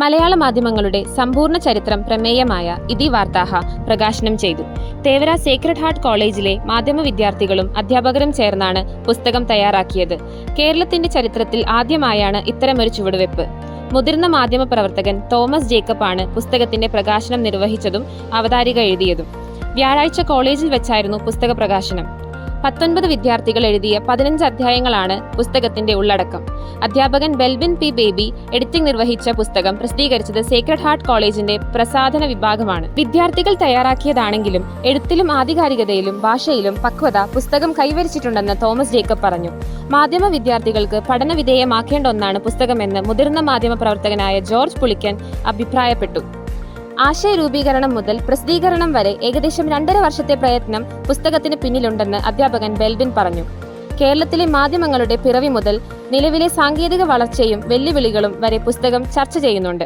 മലയാള മാധ്യമങ്ങളുടെ സമ്പൂർണ്ണ ചരിത്രം പ്രമേയമായ ഇതി വാർത്താഹ പ്രകാശനം ചെയ്തു. തേവര സേക്രഡ് ഹാർട്ട് കോളേജിലെ മാധ്യമ വിദ്യാർത്ഥികളും അധ്യാപകരും ചേർന്നാണ് പുസ്തകം തയ്യാറാക്കിയത്. കേരളത്തിന്റെ ചരിത്രത്തിൽ ആദ്യമായാണ് ഇത്തരമൊരു ചുവടുവെപ്പ്. മുതിർന്ന മാധ്യമ പ്രവർത്തകൻ തോമസ് ജേക്കബ് ആണ് പുസ്തകത്തിന്റെ പ്രകാശനം നിർവഹിച്ചതും അവതാരിക എഴുതിയതും. വ്യാഴാഴ്ച കോളേജിൽ വെച്ചായിരുന്നു പുസ്തക പ്രകാശനം. 19 വിദ്യാർത്ഥികൾ എഴുതിയ 15 അധ്യായങ്ങളാണ് പുസ്തകത്തിന്റെ ഉള്ളടക്കം. അധ്യാപകൻ ബെൽവിൻ പി ബേബി എഡിറ്റിംഗ് നിർവഹിച്ച പുസ്തകം പ്രസിദ്ധീകരിച്ചത് സേക്രഡ് ഹാർട്ട് കോളേജിന്റെ പ്രസാധന വിഭാഗമാണ്. വിദ്യാർത്ഥികൾ തയ്യാറാക്കിയതാണെങ്കിലും എഴുത്തിലും ആധികാരികതയിലും ഭാഷയിലും പക്വത പുസ്തകം കൈവരിച്ചിട്ടുണ്ടെന്ന് തോമസ് ജേക്കബ് പറഞ്ഞു. മാധ്യമ വിദ്യാർത്ഥികൾക്ക് പഠനവിധേയമാക്കേണ്ട ഒന്നാണ് പുസ്തകമെന്ന് മുതിർന്ന മാധ്യമ പ്രവർത്തകനായ ജോർജ് പുളിക്കൻ അഭിപ്രായപ്പെട്ടു. ആശയരൂപീകരണം മുതൽ പ്രസിദ്ധീകരണം വരെ ഏകദേശം 2.5 വർഷത്തെ പ്രയത്നം പുസ്തകത്തിന് പിന്നിലുണ്ടെന്ന് അധ്യാപകൻ ബെൽവിൻ പറഞ്ഞു. കേരളത്തിലെ മാധ്യമങ്ങളുടെ പിറവി മുതൽ നിലവിലെ സാങ്കേതിക വളർച്ചയും വെല്ലുവിളികളും വരെ പുസ്തകം ചർച്ച ചെയ്യുന്നുണ്ട്.